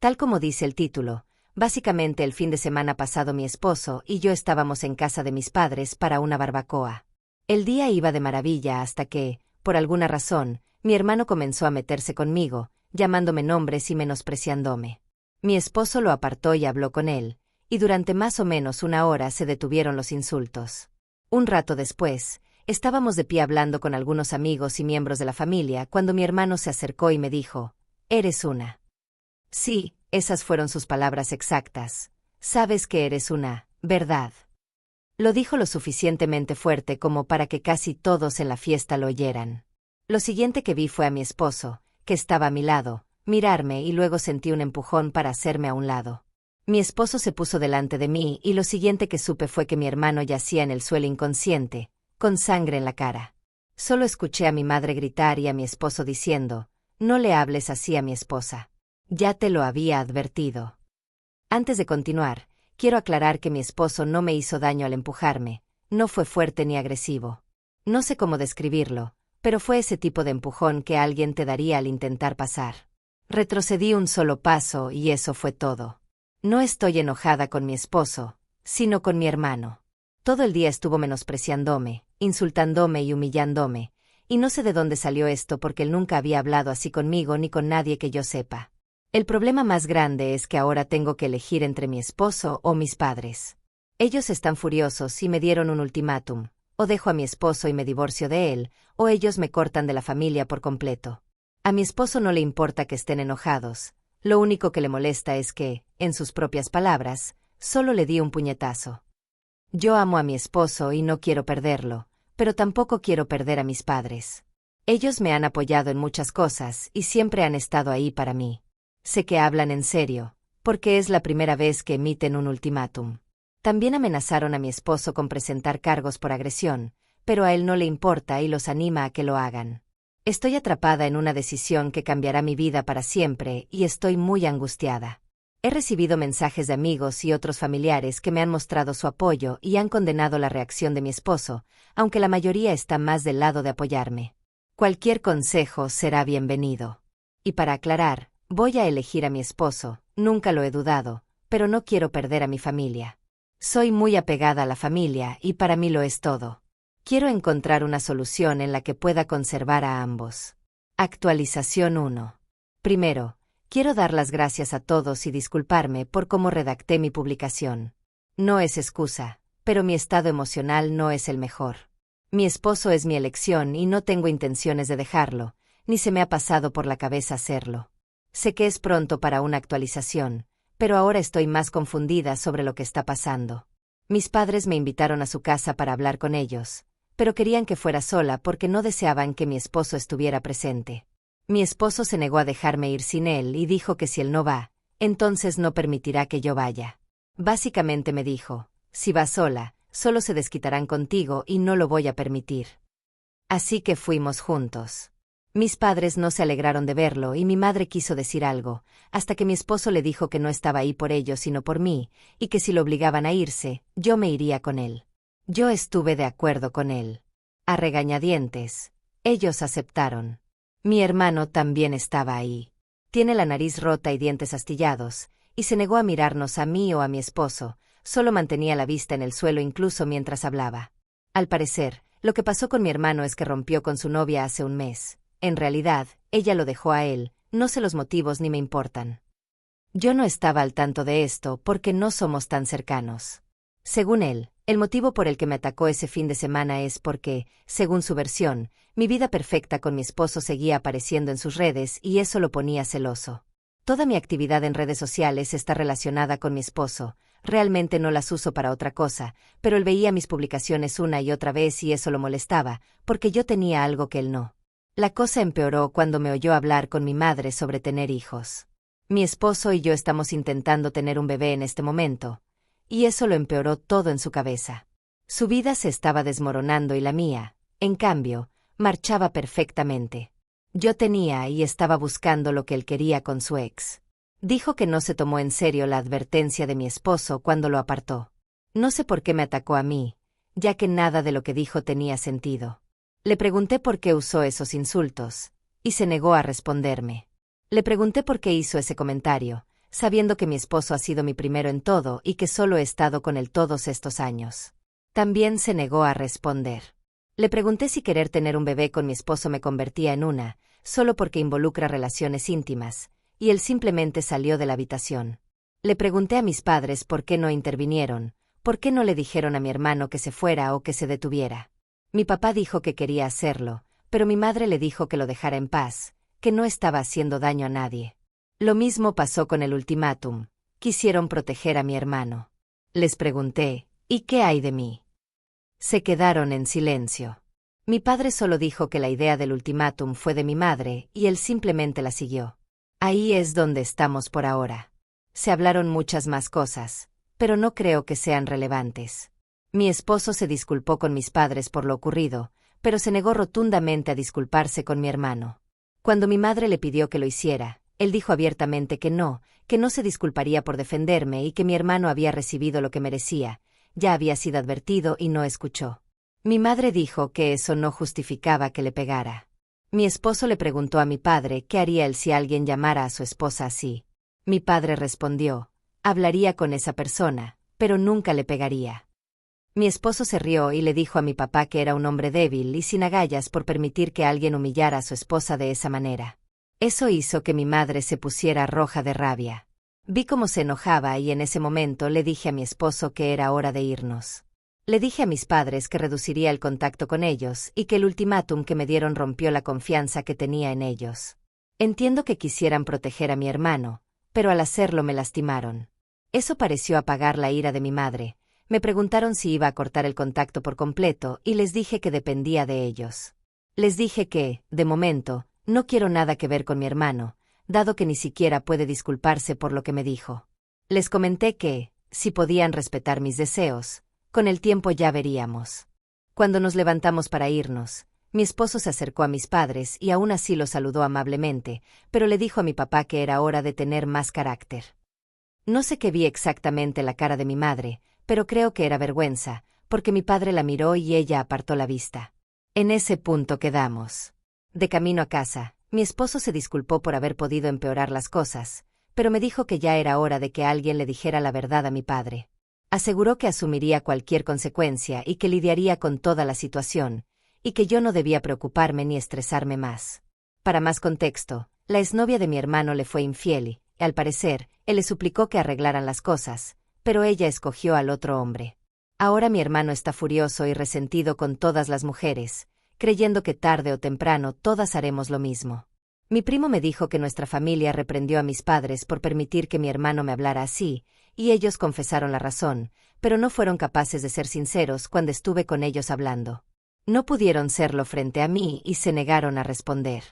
Tal como dice el título, básicamente el fin de semana pasado mi esposo y yo estábamos en casa de mis padres para una barbacoa. El día iba de maravilla hasta que, por alguna razón, mi hermano comenzó a meterse conmigo, llamándome nombres y menospreciándome. Mi esposo lo apartó y habló con él, y durante más o menos una hora se detuvieron los insultos. Un rato después, estábamos de pie hablando con algunos amigos y miembros de la familia cuando mi hermano se acercó y me dijo: «Eres una». Sí, esas fueron sus palabras exactas. «Sabes que eres una, ¿verdad?». Lo dijo lo suficientemente fuerte como para que casi todos en la fiesta lo oyeran. Lo siguiente que vi fue a mi esposo, que estaba a mi lado, mirarme y luego sentí un empujón para hacerme a un lado. Mi esposo se puso delante de mí y lo siguiente que supe fue que mi hermano yacía en el suelo inconsciente, con sangre en la cara. Solo escuché a mi madre gritar y a mi esposo diciendo: «No le hables así a mi esposa. Ya te lo había advertido». Antes de continuar, quiero aclarar que mi esposo no me hizo daño al empujarme, no fue fuerte ni agresivo. No sé cómo describirlo, pero fue ese tipo de empujón que alguien te daría al intentar pasar. Retrocedí un solo paso y eso fue todo. No estoy enojada con mi esposo, sino con mi hermano. Todo el día estuvo menospreciándome, insultándome y humillándome, y no sé de dónde salió esto porque él nunca había hablado así conmigo ni con nadie que yo sepa. El problema más grande es que ahora tengo que elegir entre mi esposo o mis padres. Ellos están furiosos y me dieron un ultimátum: o dejo a mi esposo y me divorcio de él, o ellos me cortan de la familia por completo. A mi esposo no le importa que estén enojados, lo único que le molesta es que, en sus propias palabras, solo le di un puñetazo. Yo amo a mi esposo y no quiero perderlo, pero tampoco quiero perder a mis padres. Ellos me han apoyado en muchas cosas y siempre han estado ahí para mí. Sé que hablan en serio, porque es la primera vez que emiten un ultimátum. También amenazaron a mi esposo con presentar cargos por agresión, pero a él no le importa y los anima a que lo hagan. Estoy atrapada en una decisión que cambiará mi vida para siempre y estoy muy angustiada. He recibido mensajes de amigos y otros familiares que me han mostrado su apoyo y han condenado la reacción de mi esposo, aunque la mayoría está más del lado de apoyarme. Cualquier consejo será bienvenido. Y para aclarar, voy a elegir a mi esposo, nunca lo he dudado, pero no quiero perder a mi familia. Soy muy apegada a la familia y para mí lo es todo. Quiero encontrar una solución en la que pueda conservar a ambos. Actualización 1. Primero, quiero dar las gracias a todos y disculparme por cómo redacté mi publicación. No es excusa, pero mi estado emocional no es el mejor. Mi esposo es mi elección y no tengo intenciones de dejarlo, ni se me ha pasado por la cabeza hacerlo. Sé que es pronto para una actualización, pero ahora estoy más confundida sobre lo que está pasando. Mis padres me invitaron a su casa para hablar con ellos, pero querían que fuera sola porque no deseaban que mi esposo estuviera presente. Mi esposo se negó a dejarme ir sin él y dijo que si él no va, entonces no permitirá que yo vaya. Básicamente me dijo: si vas sola, solo se desquitarán contigo y no lo voy a permitir. Así que fuimos juntos. Mis padres no se alegraron de verlo y mi madre quiso decir algo, hasta que mi esposo le dijo que no estaba ahí por ellos sino por mí, y que si lo obligaban a irse, yo me iría con él. Yo estuve de acuerdo con él. A regañadientes, ellos aceptaron. Mi hermano también estaba ahí. Tiene la nariz rota y dientes astillados, y se negó a mirarnos a mí o a mi esposo, solo mantenía la vista en el suelo incluso mientras hablaba. Al parecer, lo que pasó con mi hermano es que rompió con su novia hace un mes. En realidad, ella lo dejó a él, no sé los motivos ni me importan. Yo no estaba al tanto de esto porque no somos tan cercanos. Según él, el motivo por el que me atacó ese fin de semana es porque, según su versión, mi vida perfecta con mi esposo seguía apareciendo en sus redes y eso lo ponía celoso. Toda mi actividad en redes sociales está relacionada con mi esposo, realmente no las uso para otra cosa, pero él veía mis publicaciones una y otra vez y eso lo molestaba, porque yo tenía algo que él no. La cosa empeoró cuando me oyó hablar con mi madre sobre tener hijos. Mi esposo y yo estamos intentando tener un bebé en este momento, y eso lo empeoró todo en su cabeza. Su vida se estaba desmoronando y la mía, en cambio, marchaba perfectamente. Yo tenía y estaba buscando lo que él quería con su ex. Dijo que no se tomó en serio la advertencia de mi esposo cuando lo apartó. No sé por qué me atacó a mí, ya que nada de lo que dijo tenía sentido. Le pregunté por qué usó esos insultos, y se negó a responderme. Le pregunté por qué hizo ese comentario, sabiendo que mi esposo ha sido mi primero en todo y que solo he estado con él todos estos años. También se negó a responder. Le pregunté si querer tener un bebé con mi esposo me convertía en una, solo porque involucra relaciones íntimas, y él simplemente salió de la habitación. Le pregunté a mis padres por qué no intervinieron, por qué no le dijeron a mi hermano que se fuera o que se detuviera. Mi papá dijo que quería hacerlo, pero mi madre le dijo que lo dejara en paz, que no estaba haciendo daño a nadie. Lo mismo pasó con el ultimátum. Quisieron proteger a mi hermano. Les pregunté, ¿y qué hay de mí? Se quedaron en silencio. Mi padre solo dijo que la idea del ultimátum fue de mi madre y él simplemente la siguió. Ahí es donde estamos por ahora. Se hablaron muchas más cosas, pero no creo que sean relevantes. Mi esposo se disculpó con mis padres por lo ocurrido, pero se negó rotundamente a disculparse con mi hermano. Cuando mi madre le pidió que lo hiciera, él dijo abiertamente que no se disculparía por defenderme y que mi hermano había recibido lo que merecía, ya había sido advertido y no escuchó. Mi madre dijo que eso no justificaba que le pegara. Mi esposo le preguntó a mi padre qué haría él si alguien llamara a su esposa así. Mi padre respondió, hablaría con esa persona, pero nunca le pegaría. Mi esposo se rió y le dijo a mi papá que era un hombre débil y sin agallas por permitir que alguien humillara a su esposa de esa manera. Eso hizo que mi madre se pusiera roja de rabia. Vi cómo se enojaba y en ese momento le dije a mi esposo que era hora de irnos. Le dije a mis padres que reduciría el contacto con ellos y que el ultimátum que me dieron rompió la confianza que tenía en ellos. Entiendo que quisieran proteger a mi hermano, pero al hacerlo me lastimaron. Eso pareció apagar la ira de mi madre. Me preguntaron si iba a cortar el contacto por completo y les dije que dependía de ellos. Les dije que, de momento, no quiero nada que ver con mi hermano, dado que ni siquiera puede disculparse por lo que me dijo. Les comenté que, si podían respetar mis deseos, con el tiempo ya veríamos. Cuando nos levantamos para irnos, mi esposo se acercó a mis padres y aún así los saludó amablemente, pero le dijo a mi papá que era hora de tener más carácter. No sé qué vi exactamente en la cara de mi madre, pero creo que era vergüenza, porque mi padre la miró y ella apartó la vista. En ese punto quedamos. De camino a casa, mi esposo se disculpó por haber podido empeorar las cosas, pero me dijo que ya era hora de que alguien le dijera la verdad a mi padre. Aseguró que asumiría cualquier consecuencia y que lidiaría con toda la situación, y que yo no debía preocuparme ni estresarme más. Para más contexto, la exnovia de mi hermano le fue infiel y, al parecer, él le suplicó que arreglaran las cosas, pero ella escogió al otro hombre. Ahora mi hermano está furioso y resentido con todas las mujeres, creyendo que tarde o temprano todas haremos lo mismo. Mi primo me dijo que nuestra familia reprendió a mis padres por permitir que mi hermano me hablara así, y ellos confesaron la razón, pero no fueron capaces de ser sinceros cuando estuve con ellos hablando. No pudieron serlo frente a mí y se negaron a responder.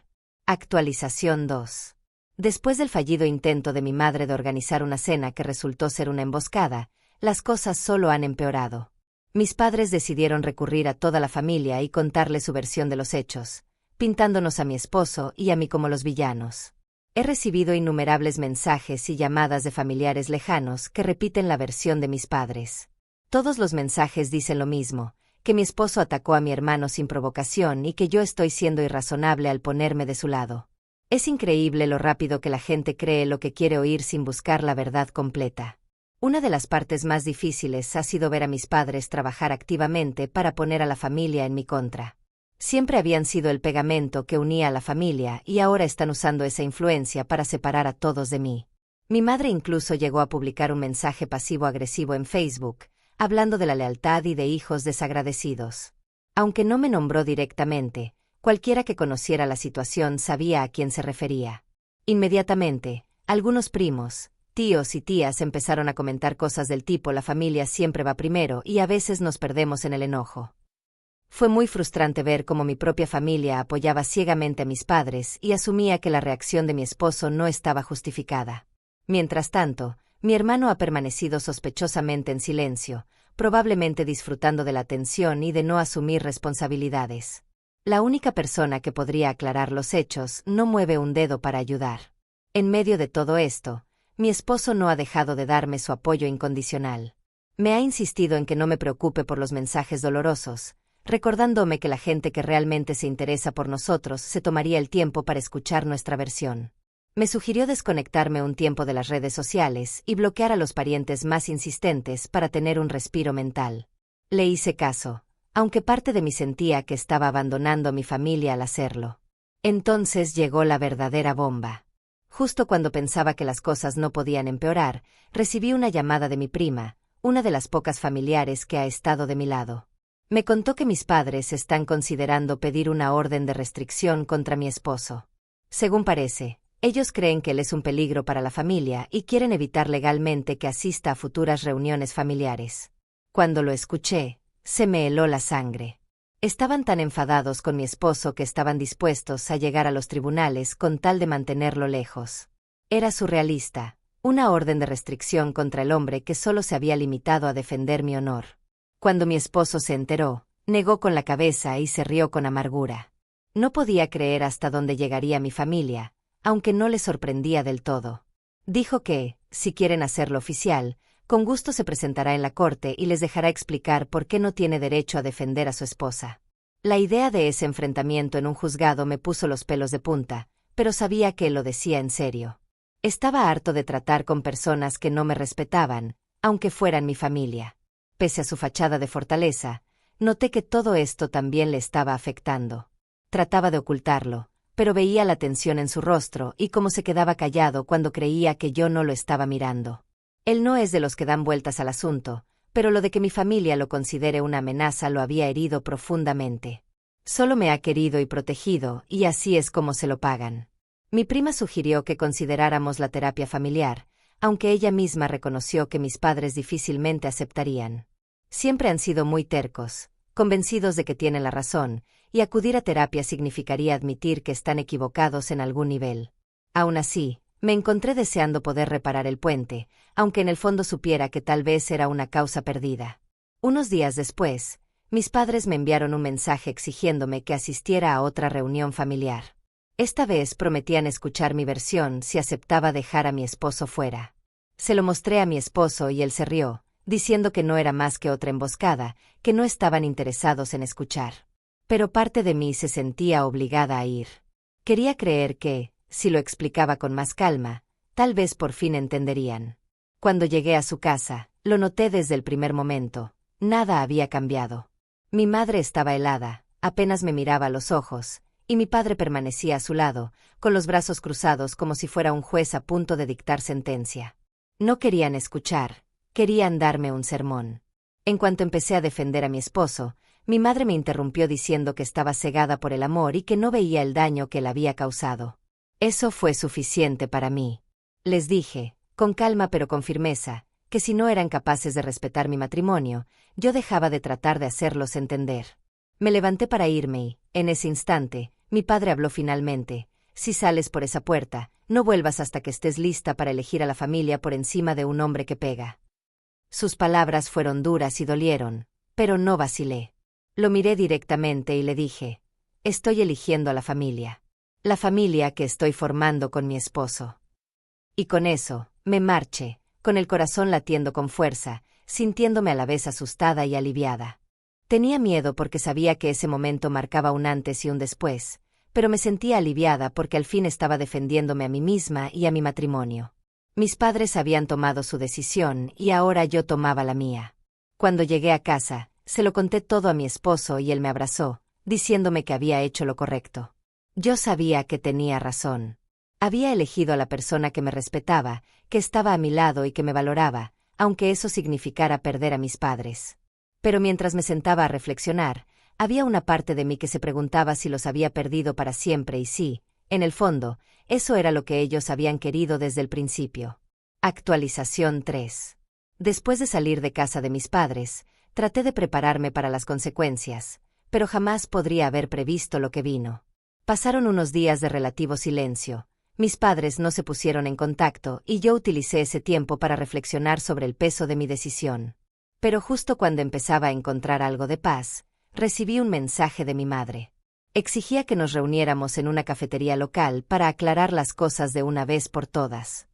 Actualización 2. Después del fallido intento de mi madre de organizar una cena que resultó ser una emboscada, las cosas solo han empeorado. Mis padres decidieron recurrir a toda la familia y contarle su versión de los hechos, pintándonos a mi esposo y a mí como los villanos. He recibido innumerables mensajes y llamadas de familiares lejanos que repiten la versión de mis padres. Todos los mensajes dicen lo mismo, que mi esposo atacó a mi hermano sin provocación y que yo estoy siendo irrazonable al ponerme de su lado. Es increíble lo rápido que la gente cree lo que quiere oír sin buscar la verdad completa. Una de las partes más difíciles ha sido ver a mis padres trabajar activamente para poner a la familia en mi contra. Siempre habían sido el pegamento que unía a la familia y ahora están usando esa influencia para separar a todos de mí. Mi madre incluso llegó a publicar un mensaje pasivo-agresivo en Facebook, hablando de la lealtad y de hijos desagradecidos. Aunque no me nombró directamente, cualquiera que conociera la situación sabía a quién se refería. Inmediatamente, algunos primos, tíos y tías empezaron a comentar cosas del tipo la familia siempre va primero y a veces nos perdemos en el enojo. Fue muy frustrante ver cómo mi propia familia apoyaba ciegamente a mis padres y asumía que la reacción de mi esposo no estaba justificada. Mientras tanto, mi hermano ha permanecido sospechosamente en silencio, probablemente disfrutando de la atención y de no asumir responsabilidades. La única persona que podría aclarar los hechos no mueve un dedo para ayudar. En medio de todo esto, mi esposo no ha dejado de darme su apoyo incondicional. Me ha insistido en que no me preocupe por los mensajes dolorosos, recordándome que la gente que realmente se interesa por nosotros se tomaría el tiempo para escuchar nuestra versión. Me sugirió desconectarme un tiempo de las redes sociales y bloquear a los parientes más insistentes para tener un respiro mental. Le hice caso, aunque parte de mí sentía que estaba abandonando a mi familia al hacerlo. Entonces llegó la verdadera bomba. Justo cuando pensaba que las cosas no podían empeorar, recibí una llamada de mi prima, una de las pocas familiares que ha estado de mi lado. Me contó que mis padres están considerando pedir una orden de restricción contra mi esposo. Según parece, ellos creen que él es un peligro para la familia y quieren evitar legalmente que asista a futuras reuniones familiares. Cuando lo escuché, se me heló la sangre. Estaban tan enfadados con mi esposo que estaban dispuestos a llegar a los tribunales con tal de mantenerlo lejos. Era surrealista, una orden de restricción contra el hombre que solo se había limitado a defender mi honor. Cuando mi esposo se enteró, negó con la cabeza y se rió con amargura. No podía creer hasta dónde llegaría mi familia, aunque no le sorprendía del todo. Dijo que, si quieren hacerlo oficial, con gusto se presentará en la corte y les dejará explicar por qué no tiene derecho a defender a su esposa. La idea de ese enfrentamiento en un juzgado me puso los pelos de punta, pero sabía que él lo decía en serio. Estaba harto de tratar con personas que no me respetaban, aunque fueran mi familia. Pese a su fachada de fortaleza, noté que todo esto también le estaba afectando. Trataba de ocultarlo, pero veía la tensión en su rostro y cómo se quedaba callado cuando creía que yo no lo estaba mirando. Él no es de los que dan vueltas al asunto, pero lo de que mi familia lo considere una amenaza lo había herido profundamente. Solo me ha querido y protegido, y así es como se lo pagan. Mi prima sugirió que consideráramos la terapia familiar, aunque ella misma reconoció que mis padres difícilmente aceptarían. Siempre han sido muy tercos, convencidos de que tienen la razón, y acudir a terapia significaría admitir que están equivocados en algún nivel. Aún así, me encontré deseando poder reparar el puente, aunque en el fondo supiera que tal vez era una causa perdida. Unos días después, mis padres me enviaron un mensaje exigiéndome que asistiera a otra reunión familiar. Esta vez prometían escuchar mi versión si aceptaba dejar a mi esposo fuera. Se lo mostré a mi esposo y él se rió, diciendo que no era más que otra emboscada, que no estaban interesados en escuchar. Pero parte de mí se sentía obligada a ir. Quería creer que, si lo explicaba con más calma, tal vez por fin entenderían. Cuando llegué a su casa, lo noté desde el primer momento. Nada había cambiado. Mi madre estaba helada, apenas me miraba a los ojos, y mi padre permanecía a su lado, con los brazos cruzados como si fuera un juez a punto de dictar sentencia. No querían escuchar, querían darme un sermón. En cuanto empecé a defender a mi esposo, mi madre me interrumpió diciendo que estaba cegada por el amor y que no veía el daño que él había causado. Eso fue suficiente para mí. Les dije, con calma pero con firmeza, que si no eran capaces de respetar mi matrimonio, yo dejaba de tratar de hacerlos entender. Me levanté para irme y, en ese instante, mi padre habló finalmente: si sales por esa puerta, no vuelvas hasta que estés lista para elegir a la familia por encima de un hombre que pega. Sus palabras fueron duras y dolieron, pero no vacilé. Lo miré directamente y le dije: estoy eligiendo a la familia que estoy formando con mi esposo. Y con eso, me marché, con el corazón latiendo con fuerza, sintiéndome a la vez asustada y aliviada. Tenía miedo porque sabía que ese momento marcaba un antes y un después, pero me sentía aliviada porque al fin estaba defendiéndome a mí misma y a mi matrimonio. Mis padres habían tomado su decisión y ahora yo tomaba la mía. Cuando llegué a casa, se lo conté todo a mi esposo y él me abrazó, diciéndome que había hecho lo correcto. Yo sabía que tenía razón. Había elegido a la persona que me respetaba, que estaba a mi lado y que me valoraba, aunque eso significara perder a mis padres. Pero mientras me sentaba a reflexionar, había una parte de mí que se preguntaba si los había perdido para siempre y si, en el fondo, eso era lo que ellos habían querido desde el principio. Actualización 3. Después de salir de casa de mis padres, traté de prepararme para las consecuencias, pero jamás podría haber previsto lo que vino. Pasaron unos días de relativo silencio. Mis padres no se pusieron en contacto y yo utilicé ese tiempo para reflexionar sobre el peso de mi decisión. Pero justo cuando empezaba a encontrar algo de paz, recibí un mensaje de mi madre. Exigía que nos reuniéramos en una cafetería local para aclarar las cosas de una vez por todas.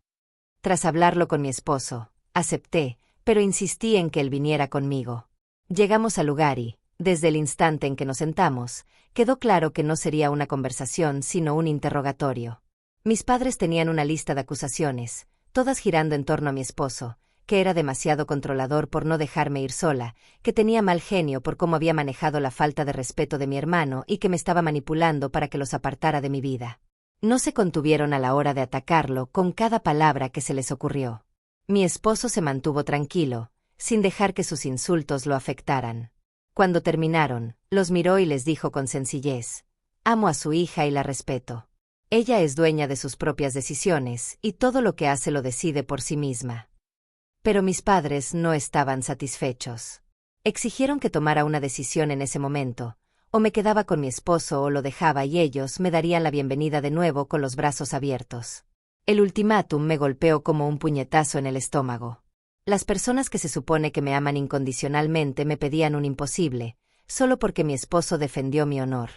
Tras hablarlo con mi esposo, acepté, pero insistí en que él viniera conmigo. Llegamos al lugar y, desde el instante en que nos sentamos, quedó claro que no sería una conversación sino un interrogatorio. Mis padres tenían una lista de acusaciones, todas girando en torno a mi esposo, que era demasiado controlador por no dejarme ir sola, que tenía mal genio por cómo había manejado la falta de respeto de mi hermano y que me estaba manipulando para que los apartara de mi vida. No se contuvieron a la hora de atacarlo con cada palabra que se les ocurrió. Mi esposo se mantuvo tranquilo, sin dejar que sus insultos lo afectaran. Cuando terminaron, los miró y les dijo con sencillez: «Amo a su hija y la respeto. Ella es dueña de sus propias decisiones y todo lo que hace lo decide por sí misma». Pero mis padres no estaban satisfechos. Exigieron que tomara una decisión en ese momento, o me quedaba con mi esposo o lo dejaba y ellos me darían la bienvenida de nuevo con los brazos abiertos. El ultimátum me golpeó como un puñetazo en el estómago. Las personas que se supone que me aman incondicionalmente me pedían un imposible, solo porque mi esposo defendió mi honor.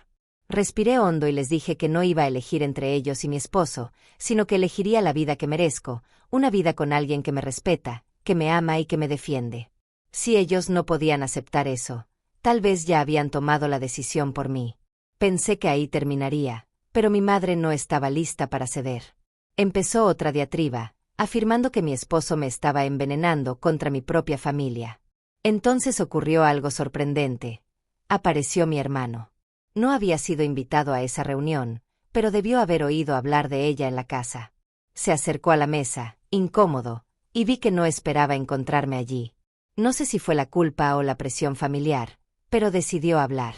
Respiré hondo y les dije que no iba a elegir entre ellos y mi esposo, sino que elegiría la vida que merezco, una vida con alguien que me respeta, que me ama y que me defiende. Si ellos no podían aceptar eso, tal vez ya habían tomado la decisión por mí. Pensé que ahí terminaría, pero mi madre no estaba lista para ceder. Empezó otra diatriba, afirmando que mi esposo me estaba envenenando contra mi propia familia. Entonces ocurrió algo sorprendente. Apareció mi hermano. No había sido invitado a esa reunión, pero debió haber oído hablar de ella en la casa. Se acercó a la mesa, incómodo, y vi que no esperaba encontrarme allí. No sé si fue la culpa o la presión familiar, pero decidió hablar.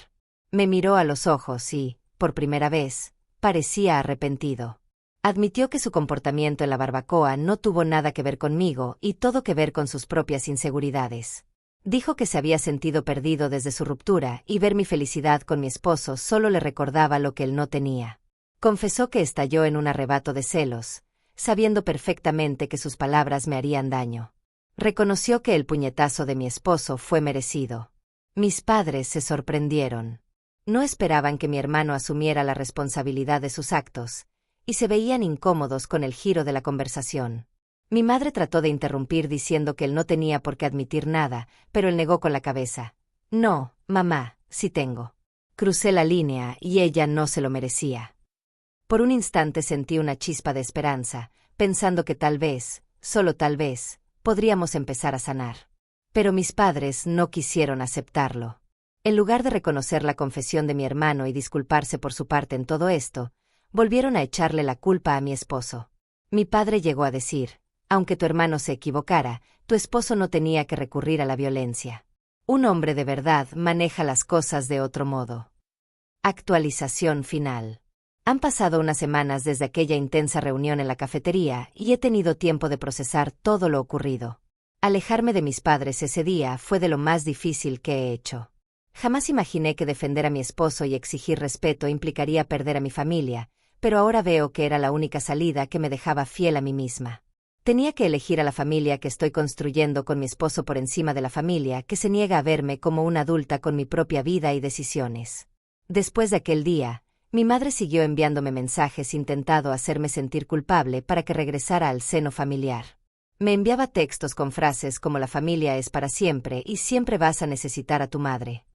Me miró a los ojos y, por primera vez, parecía arrepentido. Admitió que su comportamiento en la barbacoa no tuvo nada que ver conmigo y todo que ver con sus propias inseguridades. Dijo que se había sentido perdido desde su ruptura y ver mi felicidad con mi esposo solo le recordaba lo que él no tenía. Confesó que estalló en un arrebato de celos, sabiendo perfectamente que sus palabras me harían daño. Reconoció que el puñetazo de mi esposo fue merecido. Mis padres se sorprendieron. No esperaban que mi hermano asumiera la responsabilidad de sus actos, y se veían incómodos con el giro de la conversación. Mi madre trató de interrumpir diciendo que él no tenía por qué admitir nada, pero él negó con la cabeza. «No, mamá, sí tengo». Crucé la línea y ella no se lo merecía. Por un instante sentí una chispa de esperanza, pensando que tal vez, solo tal vez, podríamos empezar a sanar. Pero mis padres no quisieron aceptarlo. En lugar de reconocer la confesión de mi hermano y disculparse por su parte en todo esto, volvieron a echarle la culpa a mi esposo. Mi padre llegó a decir: «Aunque tu hermano se equivocara, tu esposo no tenía que recurrir a la violencia. Un hombre de verdad maneja las cosas de otro modo». Actualización final. Han pasado unas semanas desde aquella intensa reunión en la cafetería y he tenido tiempo de procesar todo lo ocurrido. Alejarme de mis padres ese día fue de lo más difícil que he hecho. Jamás imaginé que defender a mi esposo y exigir respeto implicaría perder a mi familia, pero ahora veo que era la única salida que me dejaba fiel a mí misma. Tenía que elegir a la familia que estoy construyendo con mi esposo por encima de la familia que se niega a verme como una adulta con mi propia vida y decisiones. Después de aquel día, mi madre siguió enviándome mensajes intentando hacerme sentir culpable para que regresara al seno familiar. Me enviaba textos con frases como «la familia es para siempre y siempre vas a necesitar a tu madre».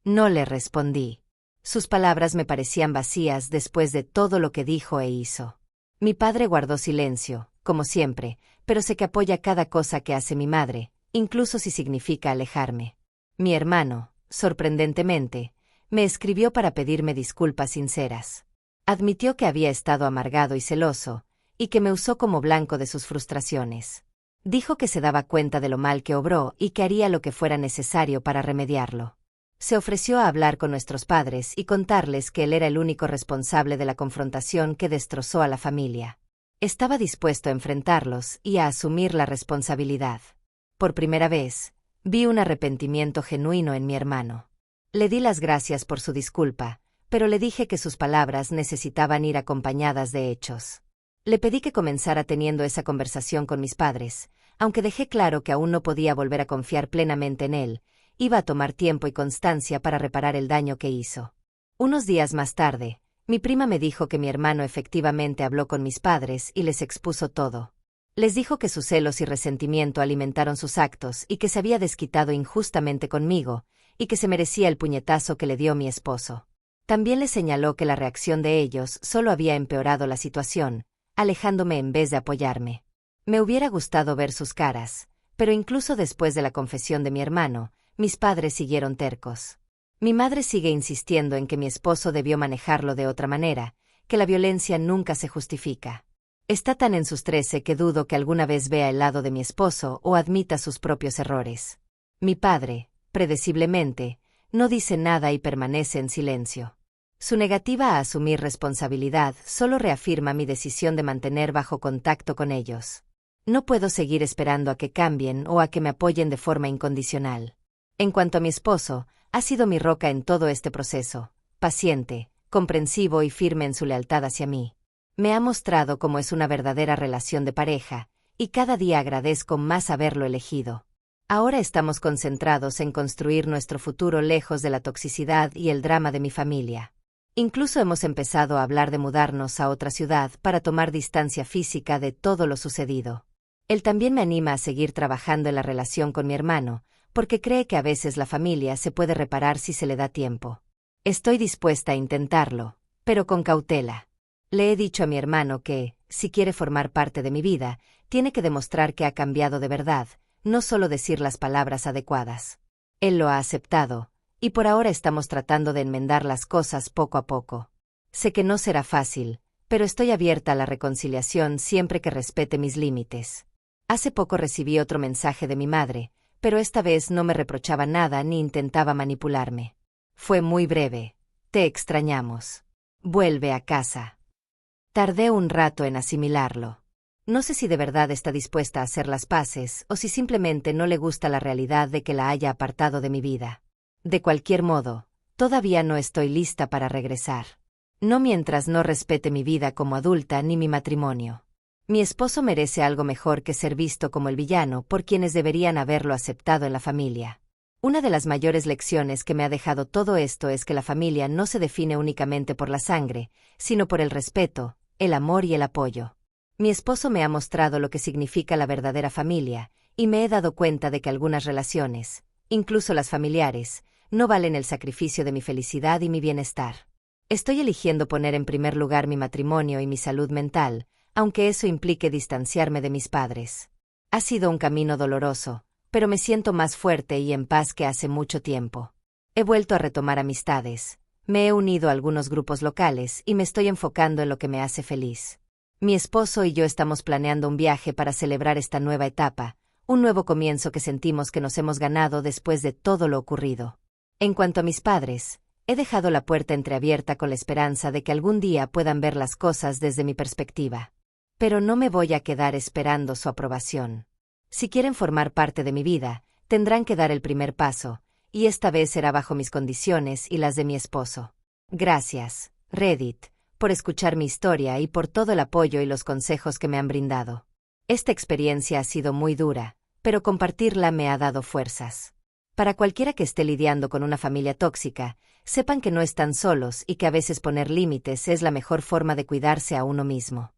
No le respondí. Sus palabras me parecían vacías después de todo lo que dijo e hizo. Mi padre guardó silencio, como siempre, pero sé que apoya cada cosa que hace mi madre, incluso si significa alejarme. Mi hermano, sorprendentemente, me escribió para pedirme disculpas sinceras. Admitió que había estado amargado y celoso, y que me usó como blanco de sus frustraciones. Dijo que se daba cuenta de lo mal que obró y que haría lo que fuera necesario para remediarlo. Se ofreció a hablar con nuestros padres y contarles que él era el único responsable de la confrontación que destrozó a la familia. Estaba dispuesto a enfrentarlos y a asumir la responsabilidad. Por primera vez, vi un arrepentimiento genuino en mi hermano. Le di las gracias por su disculpa, pero le dije que sus palabras necesitaban ir acompañadas de hechos. Le pedí que comenzara teniendo esa conversación con mis padres, aunque dejé claro que aún no podía volver a confiar plenamente en él. Iba a tomar tiempo y constancia para reparar el daño que hizo. Unos días más tarde, mi prima me dijo que mi hermano efectivamente habló con mis padres y les expuso todo. Les dijo que sus celos y resentimiento alimentaron sus actos y que se había desquitado injustamente conmigo, y que se merecía el puñetazo que le dio mi esposo. También les señaló que la reacción de ellos solo había empeorado la situación, alejándome en vez de apoyarme. Me hubiera gustado ver sus caras, pero incluso después de la confesión de mi hermano, mis padres siguieron tercos. Mi madre sigue insistiendo en que mi esposo debió manejarlo de otra manera, que la violencia nunca se justifica. Está tan en sus 13 que dudo que alguna vez vea el lado de mi esposo o admita sus propios errores. Mi padre, predeciblemente, no dice nada y permanece en silencio. Su negativa a asumir responsabilidad solo reafirma mi decisión de mantener bajo contacto con ellos. No puedo seguir esperando a que cambien o a que me apoyen de forma incondicional. En cuanto a mi esposo, ha sido mi roca en todo este proceso, paciente, comprensivo y firme en su lealtad hacia mí. Me ha mostrado cómo es una verdadera relación de pareja, y cada día agradezco más haberlo elegido. Ahora estamos concentrados en construir nuestro futuro lejos de la toxicidad y el drama de mi familia. Incluso hemos empezado a hablar de mudarnos a otra ciudad para tomar distancia física de todo lo sucedido. Él también me anima a seguir trabajando en la relación con mi hermano, porque cree que a veces la familia se puede reparar si se le da tiempo. Estoy dispuesta a intentarlo, pero con cautela. Le he dicho a mi hermano que, si quiere formar parte de mi vida, tiene que demostrar que ha cambiado de verdad, no solo decir las palabras adecuadas. Él lo ha aceptado, y por ahora estamos tratando de enmendar las cosas poco a poco. Sé que no será fácil, pero estoy abierta a la reconciliación siempre que respete mis límites. Hace poco recibí otro mensaje de mi madre, pero esta vez no me reprochaba nada ni intentaba manipularme. Fue muy breve. Te extrañamos. Vuelve a casa. Tardé un rato en asimilarlo. No sé si de verdad está dispuesta a hacer las paces o si simplemente no le gusta la realidad de que la haya apartado de mi vida. De cualquier modo, todavía no estoy lista para regresar. No mientras no respete mi vida como adulta ni mi matrimonio. Mi esposo merece algo mejor que ser visto como el villano por quienes deberían haberlo aceptado en la familia. Una de las mayores lecciones que me ha dejado todo esto es que la familia no se define únicamente por la sangre, sino por el respeto, el amor y el apoyo. Mi esposo me ha mostrado lo que significa la verdadera familia, y me he dado cuenta de que algunas relaciones, incluso las familiares, no valen el sacrificio de mi felicidad y mi bienestar. Estoy eligiendo poner en primer lugar mi matrimonio y mi salud mental, aunque eso implique distanciarme de mis padres. Ha sido un camino doloroso, pero me siento más fuerte y en paz que hace mucho tiempo. He vuelto a retomar amistades, me he unido a algunos grupos locales y me estoy enfocando en lo que me hace feliz. Mi esposo y yo estamos planeando un viaje para celebrar esta nueva etapa, un nuevo comienzo que sentimos que nos hemos ganado después de todo lo ocurrido. En cuanto a mis padres, he dejado la puerta entreabierta con la esperanza de que algún día puedan ver las cosas desde mi perspectiva. Pero no me voy a quedar esperando su aprobación. Si quieren formar parte de mi vida, tendrán que dar el primer paso, y esta vez será bajo mis condiciones y las de mi esposo. Gracias, Reddit, por escuchar mi historia y por todo el apoyo y los consejos que me han brindado. Esta experiencia ha sido muy dura, pero compartirla me ha dado fuerzas. Para cualquiera que esté lidiando con una familia tóxica, sepan que no están solos y que a veces poner límites es la mejor forma de cuidarse a uno mismo.